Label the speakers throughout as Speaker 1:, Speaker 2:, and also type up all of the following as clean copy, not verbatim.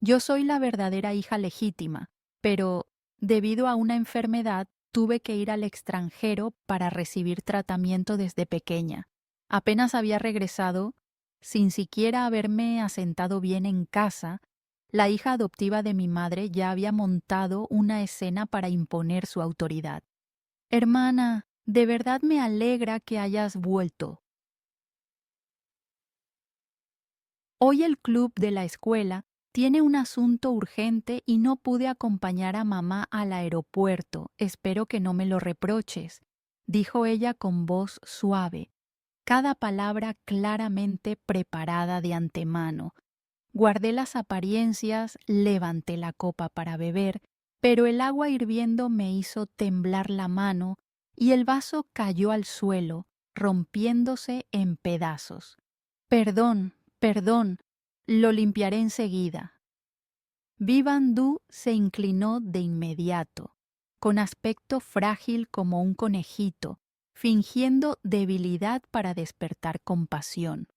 Speaker 1: Yo soy la verdadera hija legítima, pero debido a una enfermedad tuve que ir al extranjero para recibir tratamiento desde pequeña. Apenas había regresado, sin siquiera haberme asentado bien en casa, la hija adoptiva de mi madre ya había montado una escena para imponer su autoridad. Hermana, de verdad me alegra que hayas vuelto. Hoy el club de la escuela tiene un asunto urgente y no pude acompañar a mamá al aeropuerto. Espero que no me lo reproches, dijo ella con voz suave, cada palabra claramente preparada de antemano. Guardé las apariencias, levanté la copa para beber, pero el agua hirviendo me hizo temblar la mano y el vaso cayó al suelo, rompiéndose en pedazos. Perdón, perdón, lo limpiaré enseguida. Vivandu se inclinó de inmediato, con aspecto frágil como un conejito, fingiendo debilidad para despertar compasión.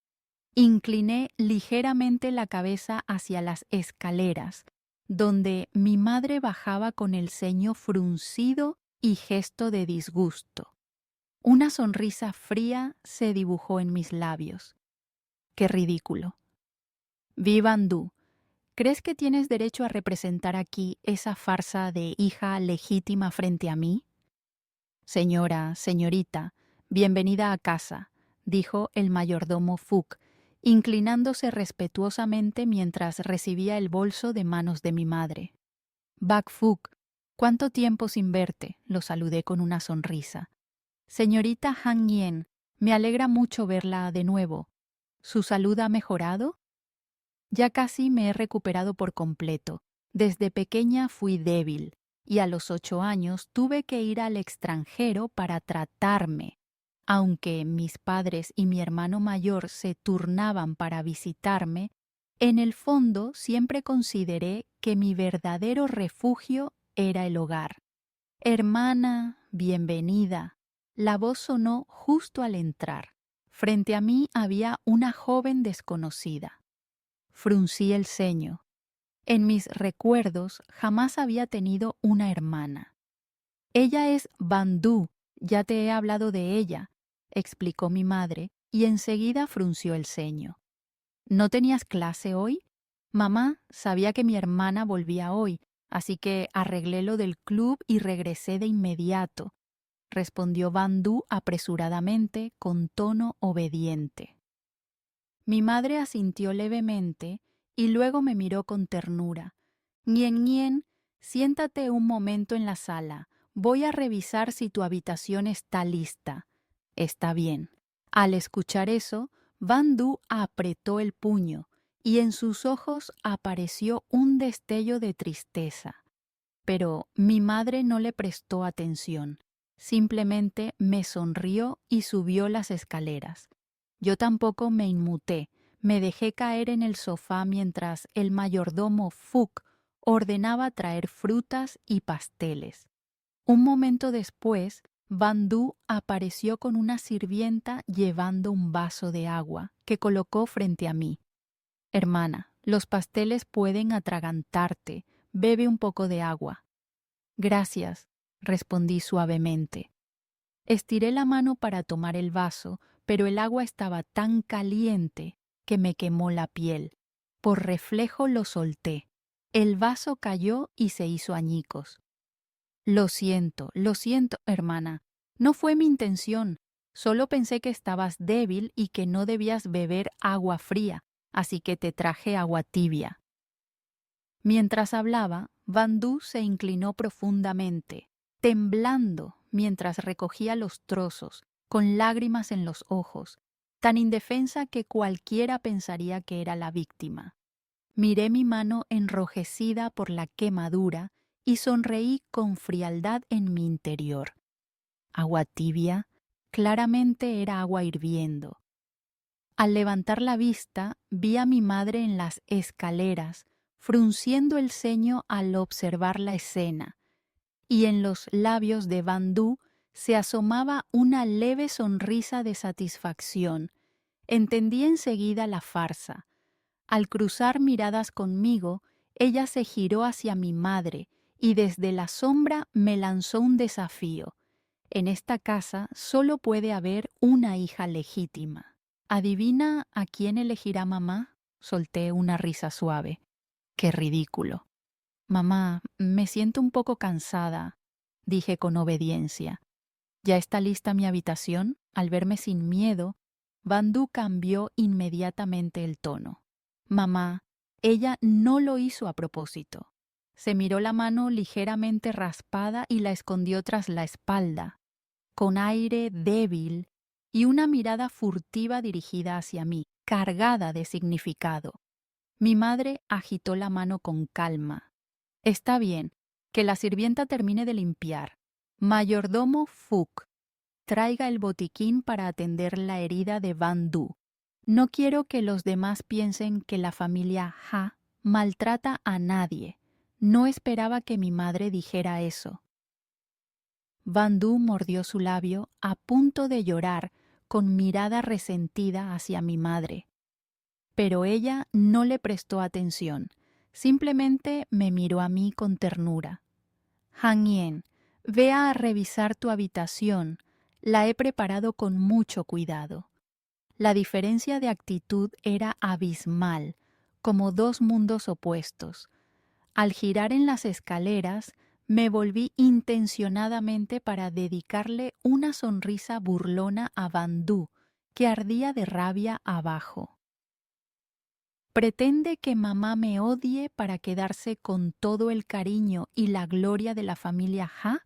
Speaker 1: Incliné ligeramente la cabeza hacia las escaleras, donde mi madre bajaba con el ceño fruncido y gesto de disgusto. Una sonrisa fría se dibujó en mis labios. ¡Qué ridículo! Vivandu, ¿crees que tienes derecho a representar aquí esa farsa de hija legítima frente a mí? Señora, señorita, bienvenida a casa, dijo el mayordomo Fuk, inclinándose respetuosamente mientras recibía el bolso de manos de mi madre. Bak Fuk, ¿cuánto tiempo sin verte? Lo saludé con una sonrisa. Señorita Han Yen, me alegra mucho verla de nuevo. ¿Su salud ha mejorado? Ya casi me he recuperado por completo. Desde pequeña fui débil y a los 8 años tuve que ir al extranjero para tratarme. Aunque mis padres y mi hermano mayor se turnaban para visitarme, en el fondo siempre consideré que mi verdadero refugio era el hogar. Hermana, bienvenida. La voz sonó justo al entrar. Frente a mí había una joven desconocida. Fruncí el ceño. En mis recuerdos jamás había tenido una hermana. Ella es Bandú, ya te he hablado de ella, explicó mi madre, y enseguida frunció el ceño. ¿No tenías clase hoy? Mamá, sabía que mi hermana volvía hoy, así que arreglé lo del club y regresé de inmediato, respondió Bandú apresuradamente, con tono obediente. Mi madre asintió levemente y luego me miró con ternura. Ñen Ñen, siéntate un momento en la sala. Voy a revisar si tu habitación está lista. Está bien. Al escuchar eso, Van Du apretó el puño y en sus ojos apareció un destello de tristeza. Pero mi madre no le prestó atención. Simplemente me sonrió y subió las escaleras. Yo tampoco me inmuté, me dejé caer en el sofá mientras el mayordomo Fuk ordenaba traer frutas y pasteles. Un momento después, Bandú apareció con una sirvienta llevando un vaso de agua que colocó frente a mí. Hermana, los pasteles pueden atragantarte, bebe un poco de agua. Gracias, respondí suavemente. Estiré la mano para tomar el vaso, pero el agua estaba tan caliente que me quemó la piel. Por reflejo lo solté. El vaso cayó y se hizo añicos. Lo siento, hermana. No fue mi intención. Solo pensé que estabas débil y que no debías beber agua fría, así que te traje agua tibia. Mientras hablaba, Bandú se inclinó profundamente, temblando mientras recogía los trozos, con lágrimas en los ojos, tan indefensa que cualquiera pensaría que era la víctima. Miré mi mano enrojecida por la quemadura y sonreí con frialdad en mi interior. Agua tibia, claramente era agua hirviendo. Al levantar la vista, vi a mi madre en las escaleras, frunciendo el ceño al observar la escena, y en los labios de Bandú se asomaba una leve sonrisa de satisfacción. Entendí enseguida la farsa. Al cruzar miradas conmigo, ella se giró hacia mi madre y desde la sombra me lanzó un desafío. En esta casa solo puede haber una hija legítima. ¿Adivina a quién elegirá mamá? Solté una risa suave. ¡Qué ridículo! Mamá, me siento un poco cansada, dije con obediencia. ¿Ya está lista mi habitación? Al verme sin miedo, Bandú cambió inmediatamente el tono. Mamá, ella no lo hizo a propósito. Se miró la mano ligeramente raspada y la escondió tras la espalda, con aire débil y una mirada furtiva dirigida hacia mí, cargada de significado. Mi madre agitó la mano con calma. Está bien, que la sirvienta termine de limpiar. Mayordomo Fook, traiga el botiquín para atender la herida de Bandú. No quiero que los demás piensen que la familia Ha maltrata a nadie. No esperaba que mi madre dijera eso. Bandú mordió su labio, a punto de llorar, con mirada resentida hacia mi madre. Pero ella no le prestó atención. Simplemente me miró a mí con ternura. Han Yen, ve a revisar tu habitación. La he preparado con mucho cuidado. La diferencia de actitud era abismal, como dos mundos opuestos. Al girar en las escaleras, me volví intencionadamente para dedicarle una sonrisa burlona a Bandú, que ardía de rabia abajo. ¿Pretende que mamá me odie para quedarse con todo el cariño y la gloria de la familia Ha?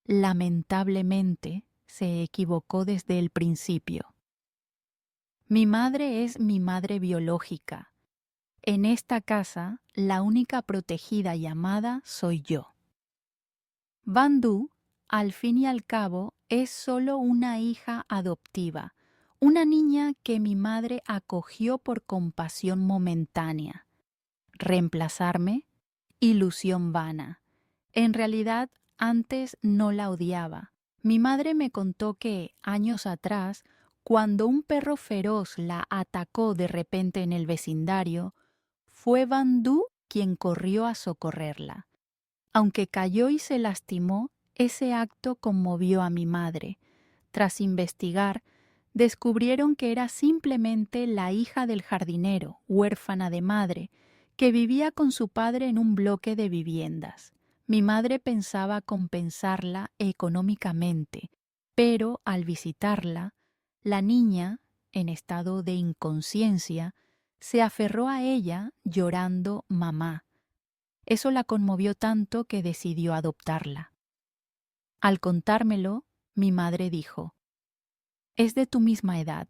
Speaker 1: Lamentablemente, se equivocó desde el principio. Mi madre es mi madre biológica. En esta casa, la única protegida y amada soy yo. Bandú, al fin y al cabo, es solo una hija adoptiva, una niña que mi madre acogió por compasión momentánea. ¿Reemplazarme? Ilusión vana. En realidad, antes no la odiaba. Mi madre me contó que, años atrás, cuando un perro feroz la atacó de repente en el vecindario, fue Bandú quien corrió a socorrerla. Aunque cayó y se lastimó, ese acto conmovió a mi madre. Tras investigar, descubrieron que era simplemente la hija del jardinero, huérfana de madre, que vivía con su padre en un bloque de viviendas. Mi madre pensaba compensarla económicamente, pero al visitarla, la niña, en estado de inconsciencia, se aferró a ella llorando mamá. Eso la conmovió tanto que decidió adoptarla. Al contármelo, mi madre dijo: «Es de tu misma edad.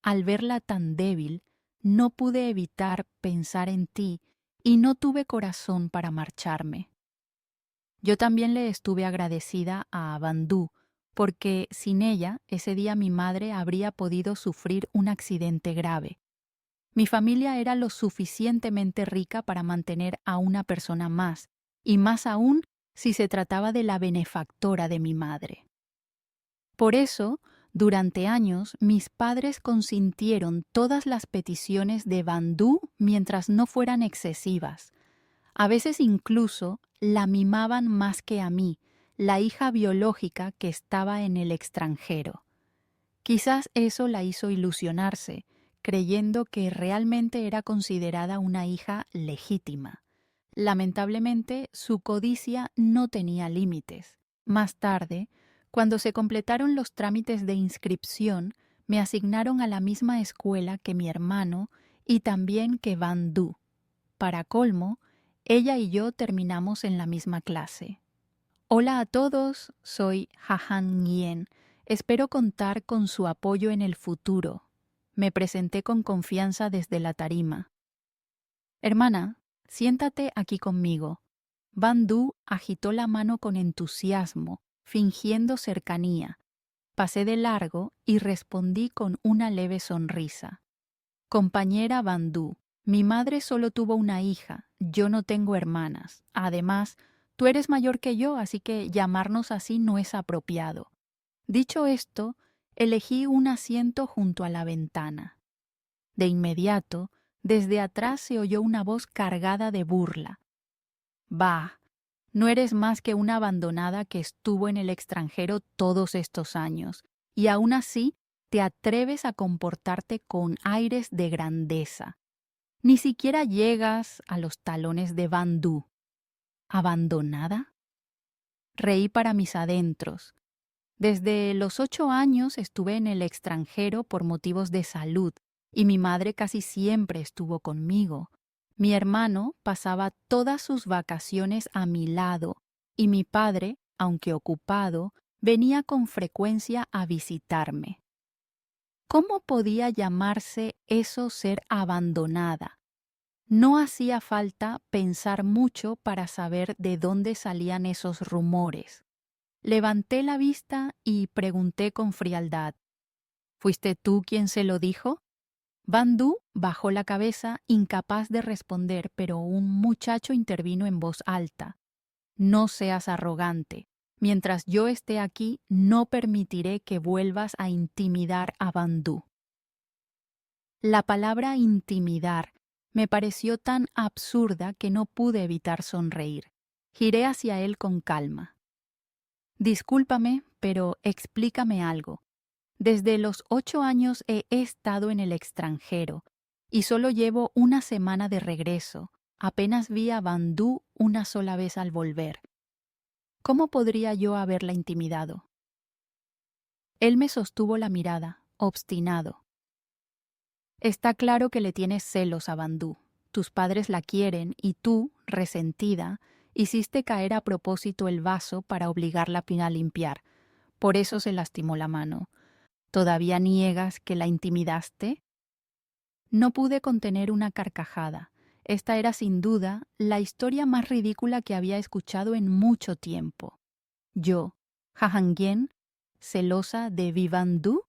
Speaker 1: Al verla tan débil, no pude evitar pensar en ti y no tuve corazón para marcharme». Yo también le estuve agradecida a Bandú, porque sin ella ese día mi madre habría podido sufrir un accidente grave. Mi familia era lo suficientemente rica para mantener a una persona más, y más aún si se trataba de la benefactora de mi madre. Por eso, durante años, mis padres consintieron todas las peticiones de Bandú mientras no fueran excesivas. A veces incluso la mimaban más que a mí, la hija biológica que estaba en el extranjero. Quizás eso la hizo ilusionarse, creyendo que realmente era considerada una hija legítima. Lamentablemente, su codicia no tenía límites. Más tarde, cuando se completaron los trámites de inscripción, me asignaron a la misma escuela que mi hermano y también que Bandú. Para colmo, ella y yo terminamos en la misma clase. Hola a todos, soy Han Yen. Espero contar con su apoyo en el futuro. Me presenté con confianza desde la tarima. Hermana, siéntate aquí conmigo. Bandú agitó la mano con entusiasmo, fingiendo cercanía. Pasé de largo y respondí con una leve sonrisa. Compañera Bandú, mi madre solo tuvo una hija, yo no tengo hermanas. Además, tú eres mayor que yo, así que llamarnos así no es apropiado. Dicho esto, elegí un asiento junto a la ventana. De inmediato, Desde atrás se oyó una voz cargada de burla. Bah, no eres más que una abandonada que estuvo en el extranjero todos estos años, y aún así te atreves a comportarte con aires de grandeza. Ni siquiera llegas a los talones de Van Du. ¿Abandonada? Reí para mis adentros. Desde los 8 años estuve en el extranjero por motivos de salud, y mi madre casi siempre estuvo conmigo. Mi hermano pasaba todas sus vacaciones a mi lado, y mi padre, aunque ocupado, venía con frecuencia a visitarme. ¿Cómo podía llamarse eso ser abandonada? No hacía falta pensar mucho para saber de dónde salían esos rumores. Levanté la vista y pregunté con frialdad: ¿Fuiste tú quien se lo dijo? Van Du bajó la cabeza, incapaz de responder, pero un muchacho intervino en voz alta: No seas arrogante. Mientras yo esté aquí, no permitiré que vuelvas a intimidar a Van Du. La palabra intimidar me pareció tan absurda que no pude evitar sonreír. Giré hacia él con calma. Discúlpame, pero explícame algo. Desde los 8 años he estado en el extranjero y solo llevo una semana de regreso. Apenas vi a Van Du una sola vez al volver. ¿Cómo podría yo haberla intimidado? Él me sostuvo la mirada, obstinado. Está claro que le tienes celos a Van Du. Tus padres la quieren y tú, resentida, hiciste caer a propósito el vaso para obligarla a limpiar. Por eso se lastimó la mano. ¿Todavía niegas que la intimidaste? No pude contener una carcajada. Esta era sin duda la historia más ridícula que había escuchado en mucho tiempo. Yo, Jahangyen, celosa de Van Du.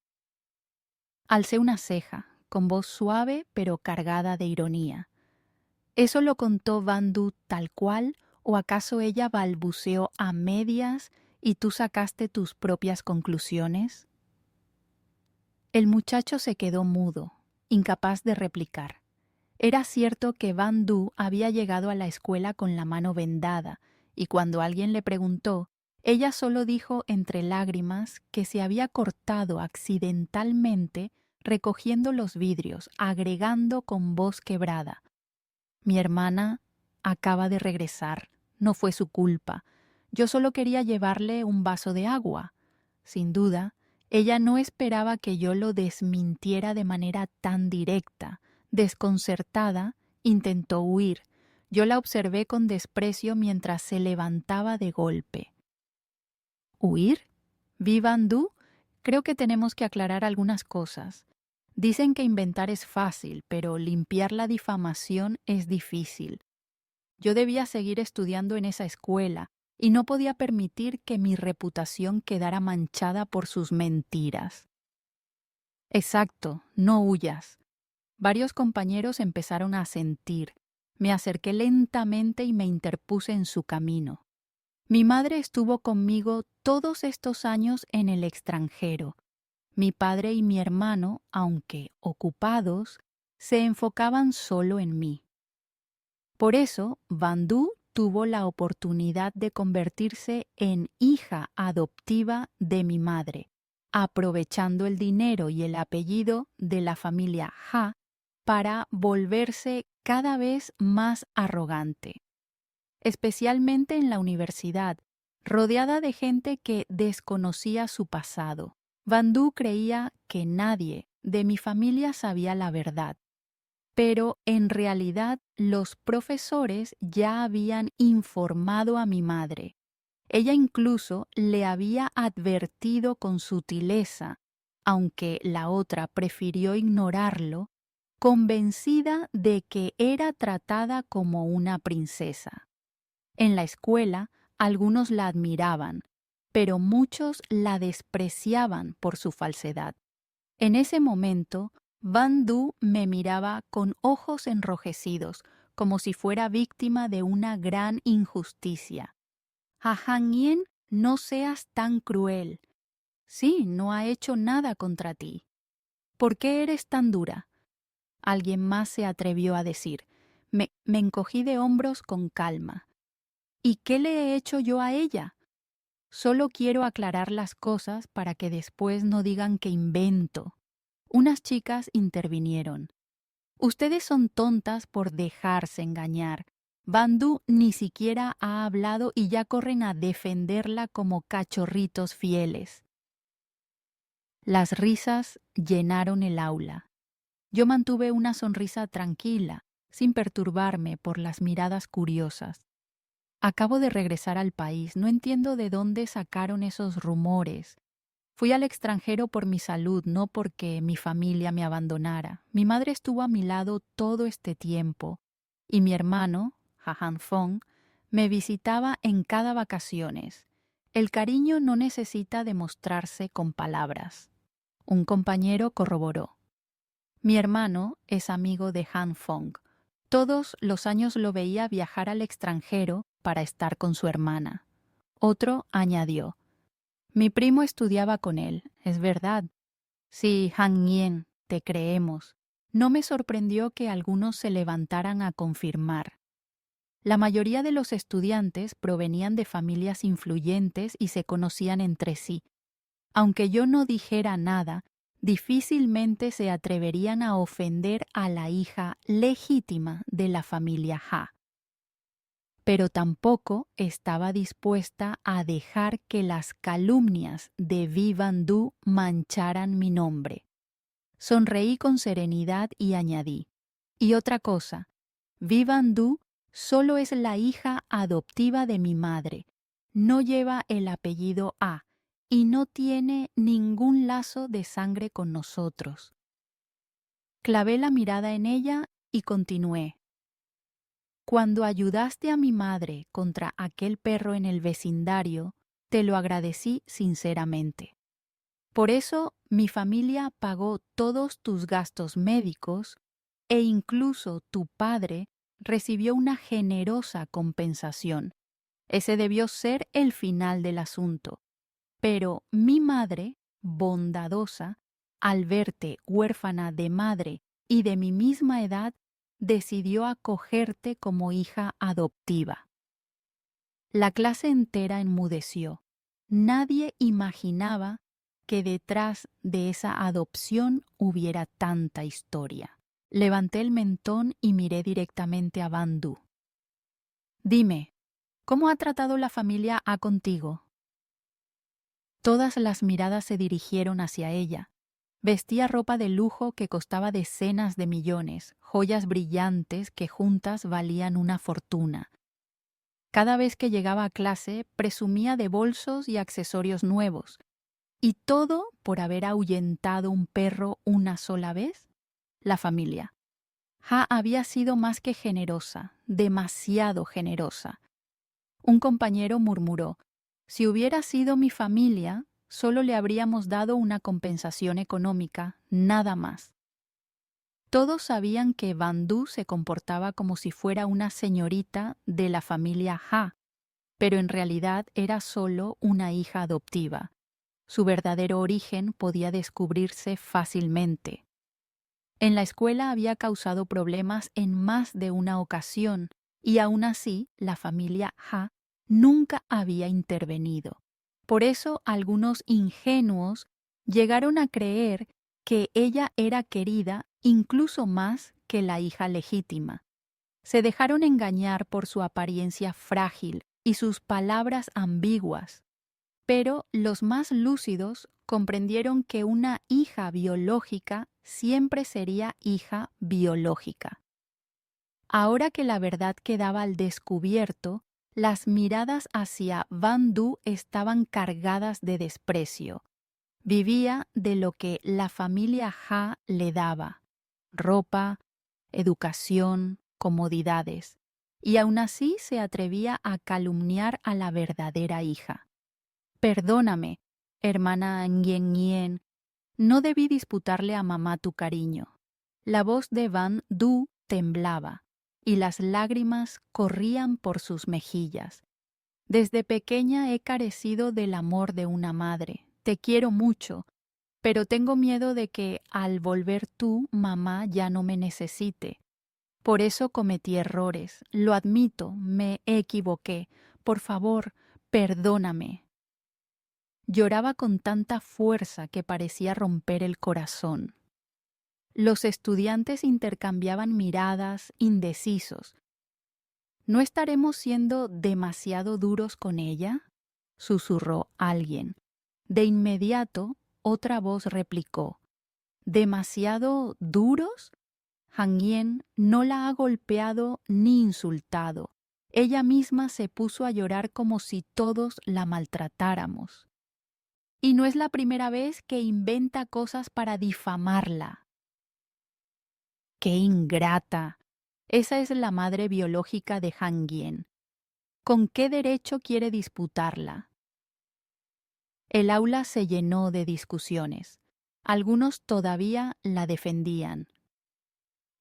Speaker 1: Alcé una ceja, con voz suave pero cargada de ironía. ¿Eso lo contó Van Du tal cual, o acaso ella balbuceó a medias y tú sacaste tus propias conclusiones? El muchacho se quedó mudo, incapaz de replicar. Era cierto que Van Du había llegado a la escuela con la mano vendada, y cuando alguien le preguntó, ella solo dijo entre lágrimas que se había cortado accidentalmente recogiendo los vidrios, agregando con voz quebrada: Mi hermana acaba de regresar, no fue su culpa. Yo solo quería llevarle un vaso de agua. Sin duda, ella no esperaba que yo lo desmintiera de manera tan directa. Desconcertada, intentó huir. Yo la observé con desprecio mientras se levantaba de golpe. ¿Huir? ¿Vi Van Du? Creo que tenemos que aclarar algunas cosas. Dicen que inventar es fácil, pero limpiar la difamación es difícil. Yo debía seguir estudiando en esa escuela y no podía permitir que mi reputación quedara manchada por sus mentiras. Exacto, no huyas. Varios compañeros empezaron a asentir. Me acerqué lentamente y me interpuse en su camino. Mi madre estuvo conmigo todos estos años en el extranjero. Mi padre y mi hermano, aunque ocupados, se enfocaban solo en mí. Por eso, Van Du tuvo la oportunidad de convertirse en hija adoptiva de mi madre, aprovechando el dinero y el apellido de la familia Ha para volverse cada vez más arrogante, especialmente en la universidad, rodeada de gente que desconocía su pasado. Van Du creía que nadie de mi familia sabía la verdad, pero en realidad los profesores ya habían informado a mi madre. Ella incluso le había advertido con sutileza, aunque la otra prefirió ignorarlo, convencida de que era tratada como una princesa. En la escuela, algunos la admiraban, pero muchos la despreciaban por su falsedad. En ese momento, Van Du me miraba con ojos enrojecidos, como si fuera víctima de una gran injusticia. Jajangien, no seas tan cruel. Sí, no ha hecho nada contra ti. ¿Por qué eres tan dura? Alguien más se atrevió a decir. Me encogí de hombros con calma. ¿Y qué le he hecho yo a ella? Solo quiero aclarar las cosas para que después no digan que invento. Unas chicas intervinieron. Ustedes son tontas por dejarse engañar. Bandú ni siquiera ha hablado y ya corren a defenderla como cachorritos fieles. Las risas llenaron el aula. Yo mantuve una sonrisa tranquila, sin perturbarme por las miradas curiosas. Acabo de regresar al país, no entiendo de dónde sacaron esos rumores. Fui al extranjero por mi salud, no porque mi familia me abandonara. Mi madre estuvo a mi lado todo este tiempo y mi hermano, Jahan Fong, me visitaba en cada vacaciones. El cariño no necesita demostrarse con palabras. Un compañero corroboró. Mi hermano es amigo de Han Fong. Todos los años lo veía viajar al extranjero para estar con su hermana. Otro añadió. Mi primo estudiaba con él, es verdad. Sí, Han Yen, te creemos. No me sorprendió que algunos se levantaran a confirmar. La mayoría de los estudiantes provenían de familias influyentes y se conocían entre sí. Aunque yo no dijera nada, difícilmente se atreverían a ofender a la hija legítima de la familia Ha. Pero tampoco estaba dispuesta a dejar que las calumnias de Vivandú mancharan mi nombre. Sonreí con serenidad y añadí, y otra cosa, Vivandú solo es la hija adoptiva de mi madre, no lleva el apellido A y no tiene ningún lazo de sangre con nosotros. Clavé la mirada en ella y continué. Cuando ayudaste a mi madre contra aquel perro en el vecindario, te lo agradecí sinceramente. Por eso mi familia pagó todos tus gastos médicos e incluso tu padre recibió una generosa compensación. Ese debió ser el final del asunto. Pero mi madre, bondadosa, al verte huérfana de madre y de mi misma edad, decidió acogerte como hija adoptiva. La clase entera enmudeció. Nadie imaginaba que detrás de esa adopción hubiera tanta historia. Levanté el mentón y miré directamente a Bandú. Dime, ¿cómo ha tratado la familia A contigo? Todas las miradas se dirigieron hacia ella. Vestía ropa de lujo que costaba decenas de millones, joyas brillantes que juntas valían una fortuna. Cada vez que llegaba a clase, presumía de bolsos y accesorios nuevos. ¿Y todo por haber ahuyentado un perro una sola vez? La familia. Ha había sido más que generosa, demasiado generosa. Un compañero murmuró, si hubiera sido mi familia, solo le habríamos dado una compensación económica, nada más. Todos sabían que Bandú se comportaba como si fuera una señorita de la familia Ha, pero en realidad era solo una hija adoptiva. Su verdadero origen podía descubrirse fácilmente. En la escuela había causado problemas en más de una ocasión y aún así la familia Ha nunca había intervenido. Por eso algunos ingenuos llegaron a creer que ella era querida incluso más que la hija legítima. Se dejaron engañar por su apariencia frágil y sus palabras ambiguas. Pero los más lúcidos comprendieron que una hija biológica siempre sería hija biológica. Ahora que la verdad quedaba al descubierto, las miradas hacia Bandú estaban cargadas de desprecio. Vivía de lo que la familia Ha le daba: ropa, educación, comodidades, y aún así se atrevía a calumniar a la verdadera hija. Perdóname, hermana Ngien Ngien, no debí disputarle a mamá tu cariño. La voz de Van Du temblaba y las lágrimas corrían por sus mejillas. Desde pequeña he carecido del amor de una madre. Te quiero mucho, pero tengo miedo de que al volver tú, mamá ya no me necesite. Por eso cometí errores. Lo admito, me equivoqué. Por favor, perdóname. Lloraba con tanta fuerza que parecía romper el corazón. Los estudiantes intercambiaban miradas, indecisos. ¿No estaremos siendo demasiado duros con ella?, susurró alguien. De inmediato, otra voz replicó: ¿demasiado duros? Han Yen no la ha golpeado ni insultado. Ella misma se puso a llorar como si todos la maltratáramos. Y no es la primera vez que inventa cosas para difamarla. ¡Qué ingrata! Esa es la madre biológica de Han Yen. ¿Con qué derecho quiere disputarla? El aula se llenó de discusiones. Algunos todavía la defendían.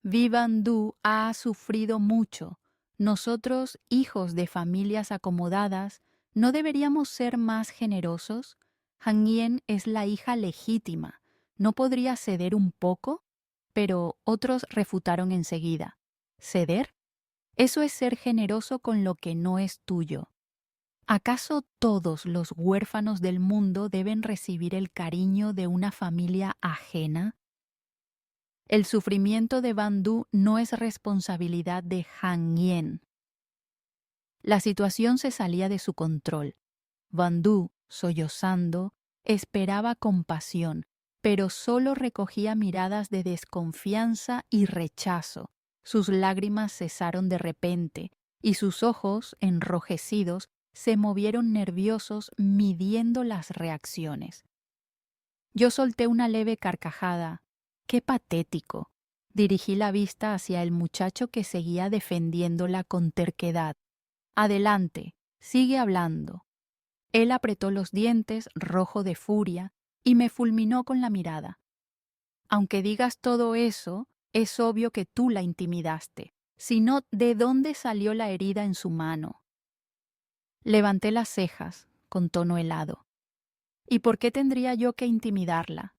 Speaker 1: Vivan Du ha sufrido mucho. Nosotros, hijos de familias acomodadas, ¿no deberíamos ser más generosos? Han Yen es la hija legítima. ¿No podría ceder un poco? Pero otros refutaron enseguida. ¿Ceder? Eso es ser generoso con lo que no es tuyo. ¿Acaso todos los huérfanos del mundo deben recibir el cariño de una familia ajena? El sufrimiento de Van Du no es responsabilidad de Han Yen. La situación se salía de su control. Van Du, sollozando, esperaba compasión, pero solo recogía miradas de desconfianza y rechazo. Sus lágrimas cesaron de repente, y sus ojos, enrojecidos, se movieron nerviosos midiendo las reacciones. Yo solté una leve carcajada. ¡Qué patético! Dirigí la vista hacia el muchacho que seguía defendiéndola con terquedad. Adelante, sigue hablando. Él apretó los dientes, rojo de furia, y me fulminó con la mirada. Aunque digas todo eso, es obvio que tú la intimidaste. Si no, ¿de dónde salió la herida en su mano? Levanté las cejas, con tono helado. ¿Y por qué tendría yo que intimidarla?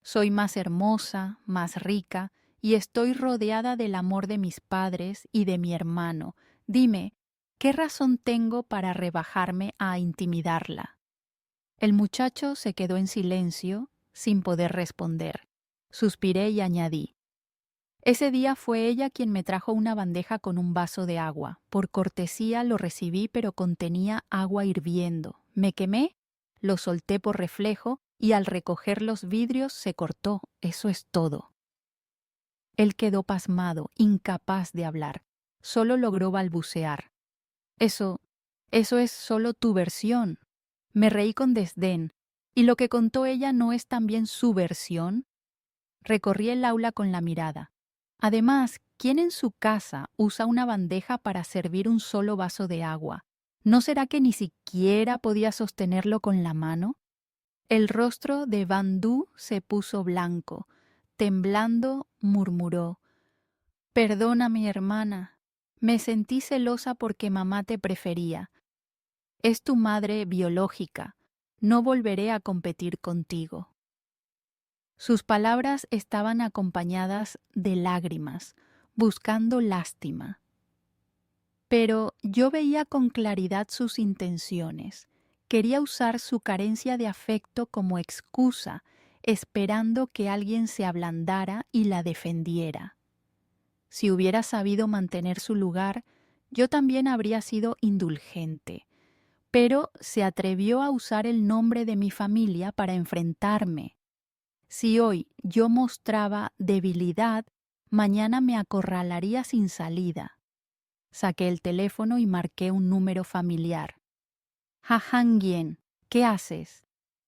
Speaker 1: Soy más hermosa, más rica, y estoy rodeada del amor de mis padres y de mi hermano. Dime, ¿qué razón tengo para rebajarme a intimidarla? El muchacho se quedó en silencio, sin poder responder. Suspiré y añadí: ese día fue ella quien me trajo una bandeja con un vaso de agua. Por cortesía lo recibí, pero contenía agua hirviendo. Me quemé, lo solté por reflejo y al recoger los vidrios se cortó. Eso es todo. Él quedó pasmado, incapaz de hablar. Solo logró balbucear. Eso es solo tu versión. Me reí con desdén. ¿Y lo que contó ella no es también su versión? Recorrí el aula con la mirada. Además, ¿quién en su casa usa una bandeja para servir un solo vaso de agua? ¿No será que ni siquiera podía sostenerlo con la mano? El rostro de Van Du se puso blanco. Temblando, murmuró: perdona, mi hermana. Me sentí celosa porque mamá te prefería. Es tu madre biológica. No volveré a competir contigo. Sus palabras estaban acompañadas de lágrimas, buscando lástima. Pero yo veía con claridad sus intenciones. Quería usar su carencia de afecto como excusa, esperando que alguien se ablandara y la defendiera. Si hubiera sabido mantener su lugar, yo también habría sido indulgente. Pero se atrevió a usar el nombre de mi familia para enfrentarme. Si hoy yo mostraba debilidad, mañana me acorralaría sin salida. Saqué el teléfono y marqué un número familiar. Han Yen, ¿qué haces?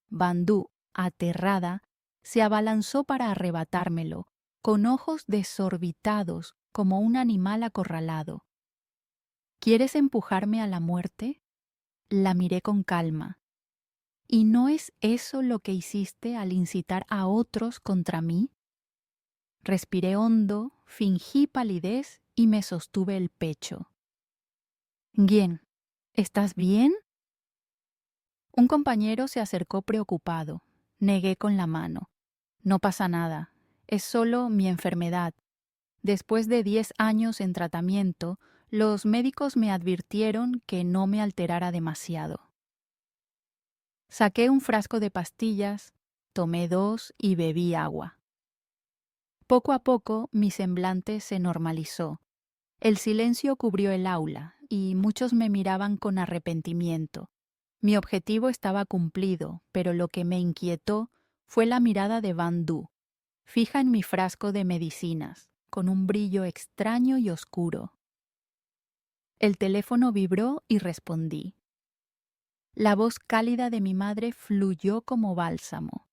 Speaker 1: Van Du, aterrada, se abalanzó para arrebatármelo, con ojos desorbitados como un animal acorralado. ¿Quieres empujarme a la muerte? La miré con calma. ¿Y no es eso lo que hiciste al incitar a otros contra mí? Respiré hondo, fingí palidez y me sostuve el pecho. Gien, ¿estás bien? Un compañero se acercó preocupado. Negué con la mano. No pasa nada. Es solo mi enfermedad. Después de 10 años en tratamiento, los médicos me advirtieron que no me alterara demasiado. Saqué un frasco de pastillas, tomé 2 y bebí agua. Poco a poco mi semblante se normalizó. El silencio cubrió el aula y muchos me miraban con arrepentimiento. Mi objetivo estaba cumplido, pero lo que me inquietó fue la mirada de Van Du, fija en mi frasco de medicinas, con un brillo extraño y oscuro. El teléfono vibró y respondí. La voz cálida de mi madre fluyó como bálsamo.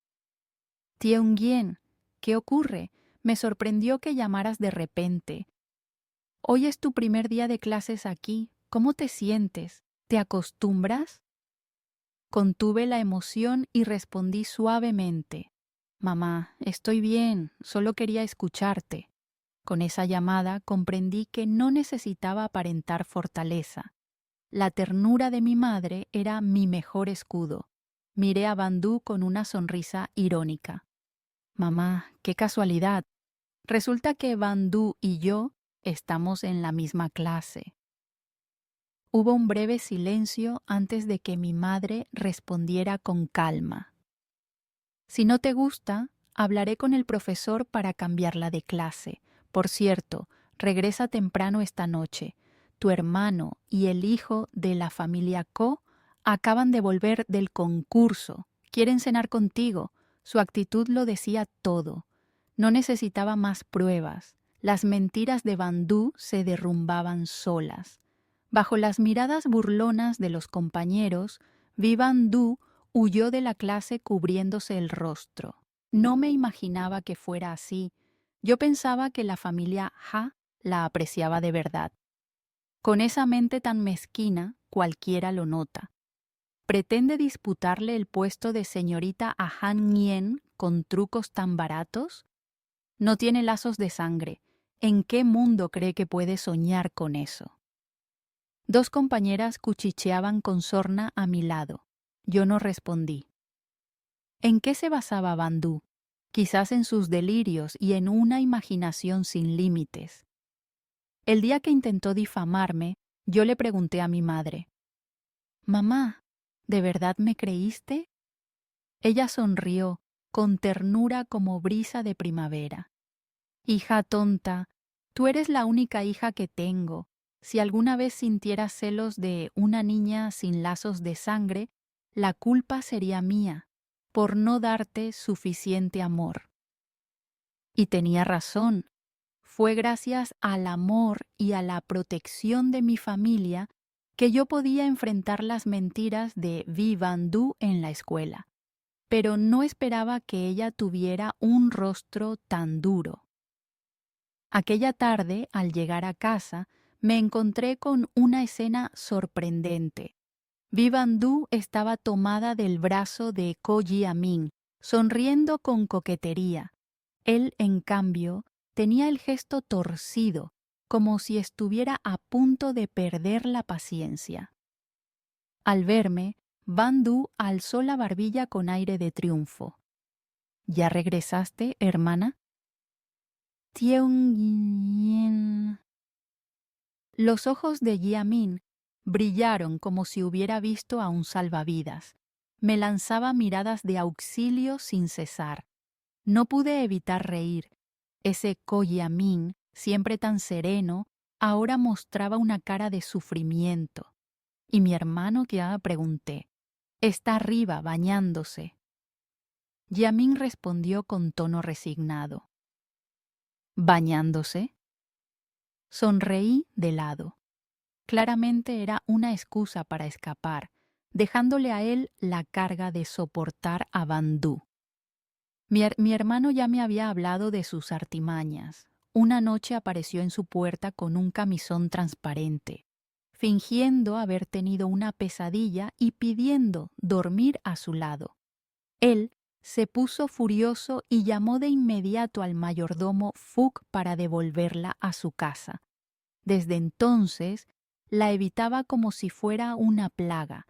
Speaker 1: Tía Nguyen, ¿qué ocurre? Me sorprendió que llamaras de repente. Hoy es tu primer día de clases aquí. ¿Cómo te sientes? ¿Te acostumbras? Contuve la emoción y respondí suavemente. Mamá, estoy bien, solo quería escucharte. Con esa llamada comprendí que no necesitaba aparentar fortaleza. La ternura de mi madre era mi mejor escudo. Miré a Bandú con una sonrisa irónica. Mamá, qué casualidad. Resulta que Bandú y yo estamos en la misma clase. Hubo un breve silencio antes de que mi madre respondiera con calma. Si no te gusta, hablaré con el profesor para cambiarla de clase. Por cierto, regresa temprano esta noche. Tu hermano y el hijo de la familia Ko acaban de volver del concurso. Quieren cenar contigo. Su actitud lo decía todo. No necesitaba más pruebas. Las mentiras de Bandú se derrumbaban solas. Bajo las miradas burlonas de los compañeros, vi Bandú huyó de la clase cubriéndose el rostro. No me imaginaba que fuera así. Yo pensaba que la familia Ha la apreciaba de verdad. Con esa mente tan mezquina, cualquiera lo nota. ¿Pretende disputarle el puesto de señorita a Han Nien con trucos tan baratos? No tiene lazos de sangre. ¿En qué mundo cree que puede soñar con eso? 2 compañeras cuchicheaban con sorna a mi lado. Yo no respondí. ¿En qué se basaba Bandú? Quizás en sus delirios y en una imaginación sin límites. El día que intentó difamarme, yo le pregunté a mi madre, «Mamá, ¿de verdad me creíste?» Ella sonrió, con ternura como brisa de primavera. «Hija tonta, tú eres la única hija que tengo. Si alguna vez sintieras celos de una niña sin lazos de sangre, la culpa sería mía, por no darte suficiente amor». Y tenía razón. Fue gracias al amor y a la protección de mi familia que yo podía enfrentar las mentiras de Vi Van Du en la escuela. Pero no esperaba que ella tuviera un rostro tan duro. Aquella tarde, al llegar a casa, me encontré con una escena sorprendente. Vi Van Du estaba tomada del brazo de Ko Jia-min, sonriendo con coquetería. Él, en cambio, tenía el gesto torcido, como si estuviera a punto de perder la paciencia. Al verme, Van Du alzó la barbilla con aire de triunfo. ¿Ya regresaste, hermana? Tianjin. Los ojos de Jiamin brillaron como si hubiera visto a un salvavidas. Me lanzaba miradas de auxilio sin cesar. No pude evitar reír. Ese Ko Jiamin, siempre tan sereno, ahora mostraba una cara de sufrimiento. ¿Y mi hermano qué? Pregunté. Está arriba, bañándose. Jiamin respondió con tono resignado. ¿Bañándose? Sonreí de lado. Claramente era una excusa para escapar, dejándole a él la carga de soportar a Van Du. Mi hermano ya me había hablado de sus artimañas. Una noche apareció en su puerta con un camisón transparente, fingiendo haber tenido una pesadilla y pidiendo dormir a su lado. Él se puso furioso y llamó de inmediato al mayordomo Fuk para devolverla a su casa. Desde entonces la evitaba como si fuera una plaga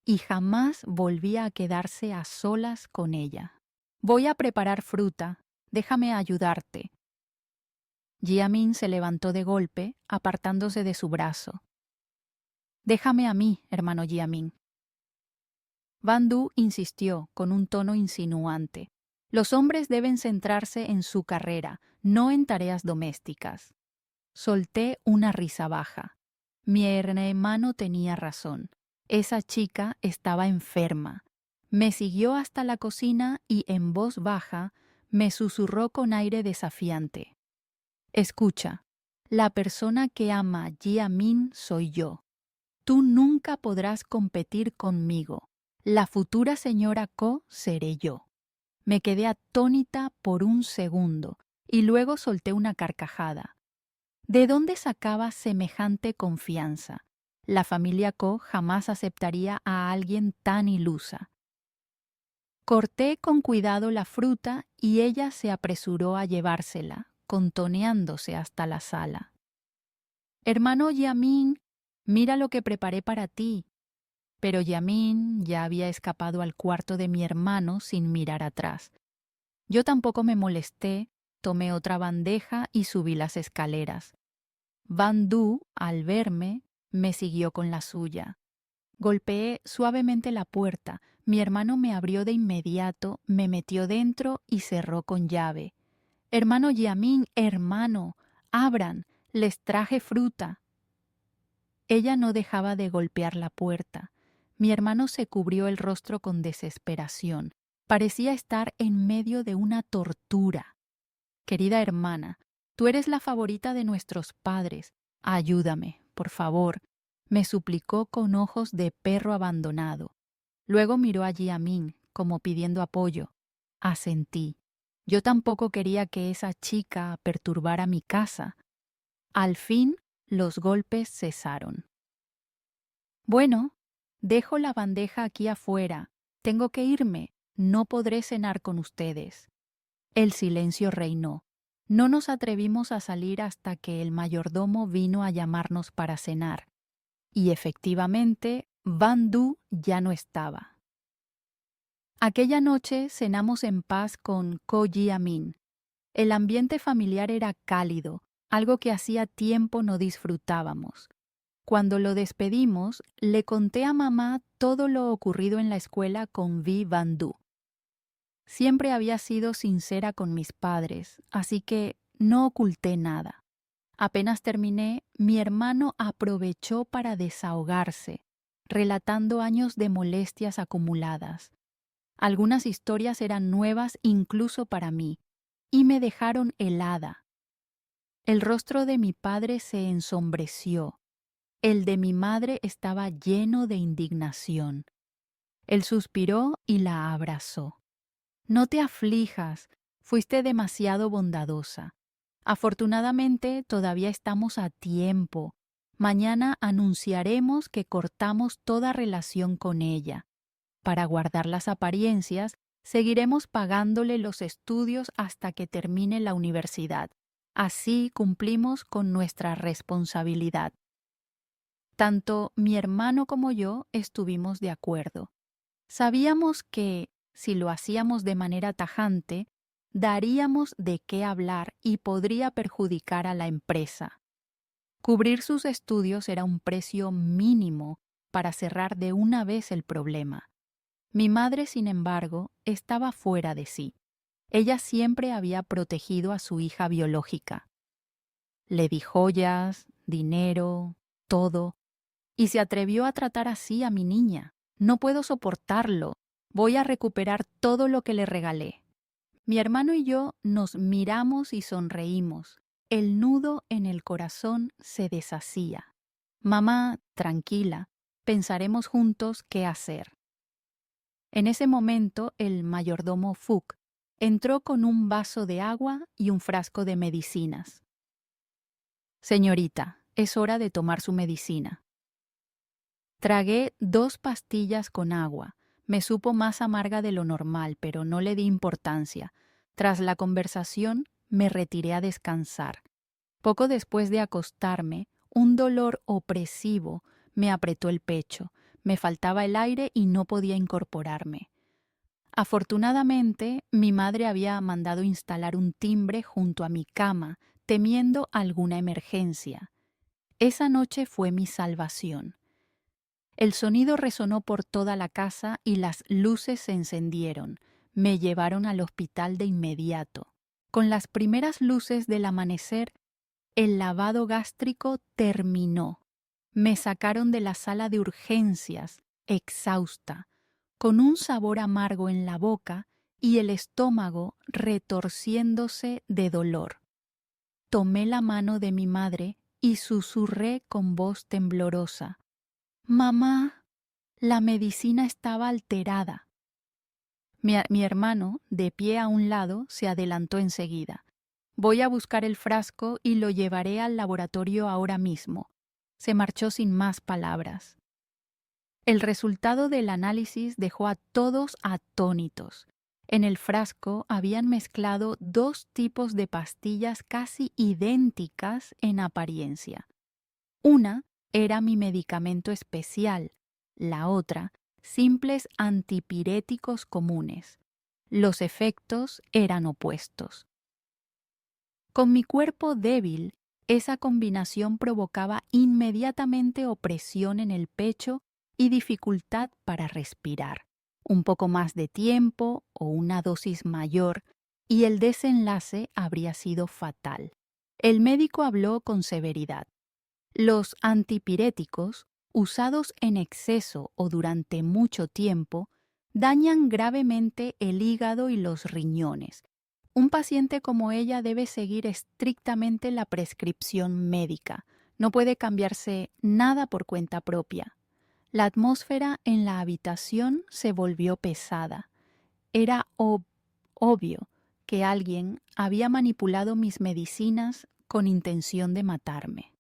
Speaker 1: y jamás volvía a quedarse a solas con ella. Voy a preparar fruta. Déjame ayudarte. Jiamin se levantó de golpe, apartándose de su brazo. Déjame a mí, hermano Jiamin. Van Du insistió con un tono insinuante. Los hombres deben centrarse en su carrera, no en tareas domésticas. Solté una risa baja. Mi hermano tenía razón. Esa chica estaba enferma. Me siguió hasta la cocina y en voz baja me susurró con aire desafiante. Escucha, la persona que ama a Jiamin soy yo. Tú nunca podrás competir conmigo. La futura señora Ko seré yo. Me quedé atónita por un segundo y luego solté una carcajada. ¿De dónde sacaba semejante confianza? La familia Ko jamás aceptaría a alguien tan ilusa. Corté con cuidado la fruta y ella se apresuró a llevársela, contoneándose hasta la sala. Hermano Yamin, mira lo que preparé para ti. Pero Yamin ya había escapado al cuarto de mi hermano sin mirar atrás. Yo tampoco me molesté, tomé otra bandeja y subí las escaleras. Van Du, al verme, me siguió con la suya. Golpeé suavemente la puerta. Mi hermano me abrió de inmediato, me metió dentro y cerró con llave. Hermano Yamin, hermano, abran, les traje fruta. Ella no dejaba de golpear la puerta. Mi hermano se cubrió el rostro con desesperación. Parecía estar en medio de una tortura. Querida hermana, tú eres la favorita de nuestros padres. Ayúdame, por favor, me suplicó con ojos de perro abandonado. Luego miró a Jiamin, como pidiendo apoyo. Asentí. Yo tampoco quería que esa chica perturbara mi casa. Al fin, los golpes cesaron. Bueno, dejo la bandeja aquí afuera. Tengo que irme. No podré cenar con ustedes. El silencio reinó. No nos atrevimos a salir hasta que el mayordomo vino a llamarnos para cenar. Y efectivamente, Van Du ya no estaba. Aquella noche cenamos en paz con Ko Jiamin. El ambiente familiar era cálido, algo que hacía tiempo no disfrutábamos. Cuando lo despedimos, le conté a mamá todo lo ocurrido en la escuela con Vi Van Du. Siempre había sido sincera con mis padres, así que no oculté nada. Apenas terminé, mi hermano aprovechó para desahogarse, relatando años de molestias acumuladas. Algunas historias eran nuevas incluso para mí, y me dejaron helada. El rostro de mi padre se ensombreció. El de mi madre estaba lleno de indignación. Él suspiró y la abrazó. No te aflijas, fuiste demasiado bondadosa. Afortunadamente todavía estamos a tiempo. Mañana anunciaremos que cortamos toda relación con ella. Para guardar las apariencias, seguiremos pagándole los estudios hasta que termine la universidad. Así cumplimos con nuestra responsabilidad. Tanto mi hermano como yo estuvimos de acuerdo. Sabíamos que, si lo hacíamos de manera tajante, daríamos de qué hablar y podría perjudicar a la empresa. Cubrir sus estudios era un precio mínimo para cerrar de una vez el problema. Mi madre, sin embargo, estaba fuera de sí. Ella siempre había protegido a su hija biológica. Le di joyas, dinero, todo, y se atrevió a tratar así a mi niña. No puedo soportarlo. Voy a recuperar todo lo que le regalé. Mi hermano y yo nos miramos y sonreímos. El nudo en el corazón se deshacía. Mamá, tranquila, pensaremos juntos qué hacer. En ese momento el mayordomo Fuk entró con un vaso de agua y un frasco de medicinas. Señorita, es hora de tomar su medicina. Tragué 2 pastillas con agua. Me supo más amarga de lo normal, pero no le di importancia. Tras la conversación, me retiré a descansar. Poco después de acostarme, un dolor opresivo me apretó el pecho. Me faltaba el aire y no podía incorporarme. Afortunadamente, mi madre había mandado instalar un timbre junto a mi cama, temiendo alguna emergencia. Esa noche fue mi salvación. El sonido resonó por toda la casa y las luces se encendieron. Me llevaron al hospital de inmediato. Con las primeras luces del amanecer, el lavado gástrico terminó. Me sacaron de la sala de urgencias, exhausta, con un sabor amargo en la boca y el estómago retorciéndose de dolor. Tomé la mano de mi madre y susurré con voz temblorosa: «Mamá, la medicina estaba alterada». Mi hermano, de pie a un lado, se adelantó enseguida. «Voy a buscar el frasco y lo llevaré al laboratorio ahora mismo». Se marchó sin más palabras. El resultado del análisis dejó a todos atónitos. En el frasco habían mezclado 2 tipos de pastillas casi idénticas en apariencia. Una era mi medicamento especial, la otra, simples antipiréticos comunes. Los efectos eran opuestos. Con mi cuerpo débil, esa combinación provocaba inmediatamente opresión en el pecho y dificultad para respirar. Un poco más de tiempo o una dosis mayor y el desenlace habría sido fatal. El médico habló con severidad. Los antipiréticos, usados en exceso o durante mucho tiempo, dañan gravemente el hígado y los riñones. Un paciente como ella debe seguir estrictamente la prescripción médica. No puede cambiarse nada por cuenta propia. La atmósfera en la habitación se volvió pesada. Era obvio que alguien había manipulado mis medicinas con intención de matarme.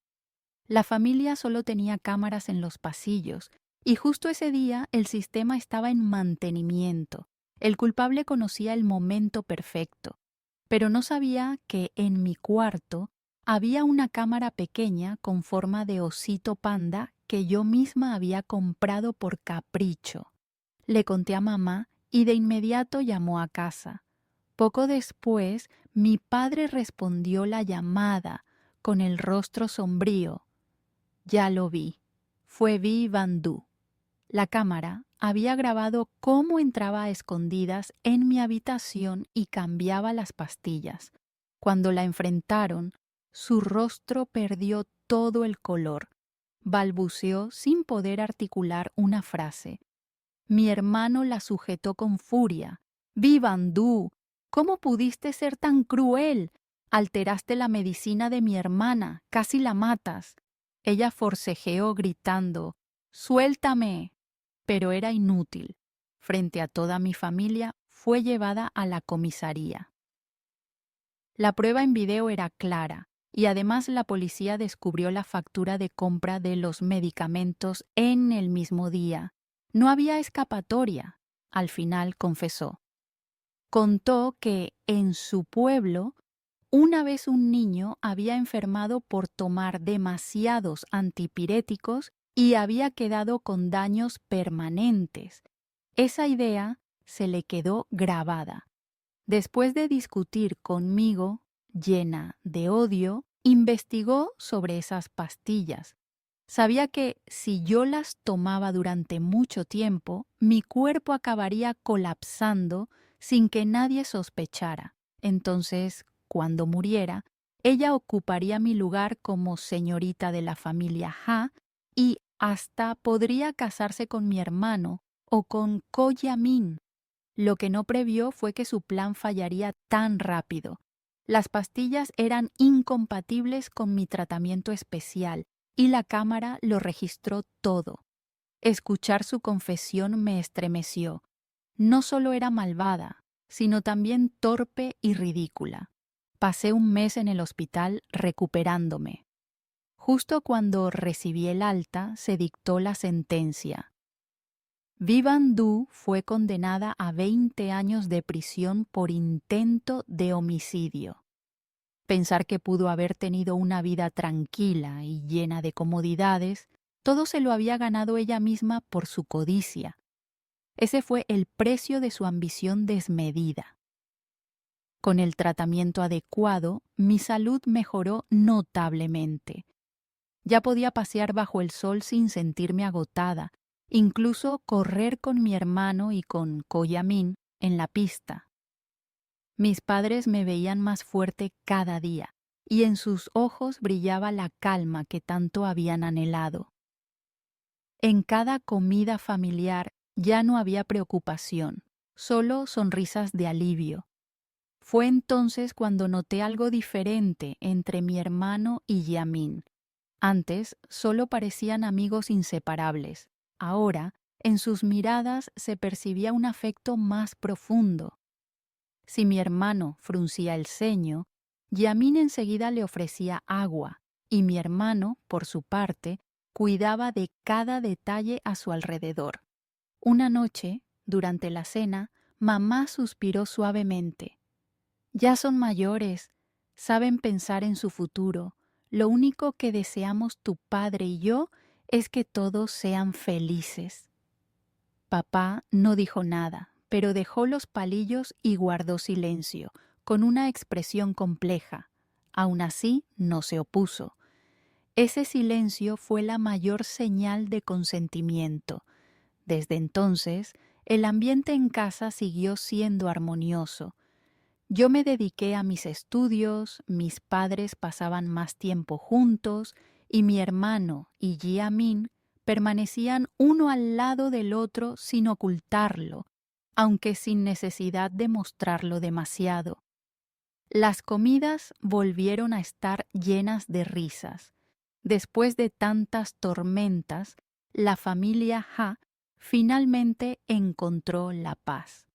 Speaker 1: La familia solo tenía cámaras en los pasillos y justo ese día el sistema estaba en mantenimiento. El culpable conocía el momento perfecto, pero no sabía que en mi cuarto había una cámara pequeña con forma de osito panda que yo misma había comprado por capricho. Le conté a mamá y de inmediato llamó a casa. Poco después, mi padre respondió la llamada con el rostro sombrío. Ya lo vi. Fue Vi Van Du. La cámara había grabado cómo entraba a escondidas en mi habitación y cambiaba las pastillas. Cuando la enfrentaron, su rostro perdió todo el color. Balbuceó sin poder articular una frase. Mi hermano la sujetó con furia. «Vi Van Du, ¿cómo pudiste ser tan cruel? Alteraste la medicina de mi hermana, casi la matas». Ella forcejeó gritando: «¡Suéltame!». Pero era inútil. Frente a toda mi familia, fue llevada a la comisaría. La prueba en video era clara, y además la policía descubrió la factura de compra de los medicamentos en el mismo día. No había escapatoria. Al final confesó. Contó que en su pueblo una vez un niño había enfermado por tomar demasiados antipiréticos y había quedado con daños permanentes. Esa idea se le quedó grabada. Después de discutir conmigo, llena de odio, investigó sobre esas pastillas. Sabía que si yo las tomaba durante mucho tiempo, mi cuerpo acabaría colapsando sin que nadie sospechara. Entonces, cuando muriera, ella ocuparía mi lugar como señorita de la familia Ha y hasta podría casarse con mi hermano o con Ko Yamin. Lo que no previó fue que su plan fallaría tan rápido. Las pastillas eran incompatibles con mi tratamiento especial y la cámara lo registró todo. Escuchar su confesión me estremeció. No solo era malvada, sino también torpe y ridícula. Pasé un mes en el hospital recuperándome. Justo cuando recibí el alta, se dictó la sentencia. Vi Van Du fue condenada a 20 años de prisión por intento de homicidio. Pensar que pudo haber tenido una vida tranquila y llena de comodidades, todo se lo había ganado ella misma por su codicia. Ese fue el precio de su ambición desmedida. Con el tratamiento adecuado, mi salud mejoró notablemente. Ya podía pasear bajo el sol sin sentirme agotada, incluso correr con mi hermano y con Koyamin en la pista. Mis padres me veían más fuerte cada día, y en sus ojos brillaba la calma que tanto habían anhelado. En cada comida familiar ya no había preocupación, solo sonrisas de alivio. Fue entonces cuando noté algo diferente entre mi hermano y Yamin. Antes solo parecían amigos inseparables. Ahora, en sus miradas se percibía un afecto más profundo. Si mi hermano fruncía el ceño, Yamin enseguida le ofrecía agua, y mi hermano, por su parte, cuidaba de cada detalle a su alrededor. Una noche, durante la cena, mamá suspiró suavemente. Ya son mayores, saben pensar en su futuro. Lo único que deseamos tu padre y yo es que todos sean felices. Papá no dijo nada, pero dejó los palillos y guardó silencio, con una expresión compleja. Aún así, no se opuso. Ese silencio fue la mayor señal de consentimiento. Desde entonces, el ambiente en casa siguió siendo armonioso. Yo me dediqué a mis estudios, mis padres pasaban más tiempo juntos y mi hermano y Jiamin permanecían uno al lado del otro sin ocultarlo, aunque sin necesidad de mostrarlo demasiado. Las comidas volvieron a estar llenas de risas. Después de tantas tormentas, la familia Ha finalmente encontró la paz.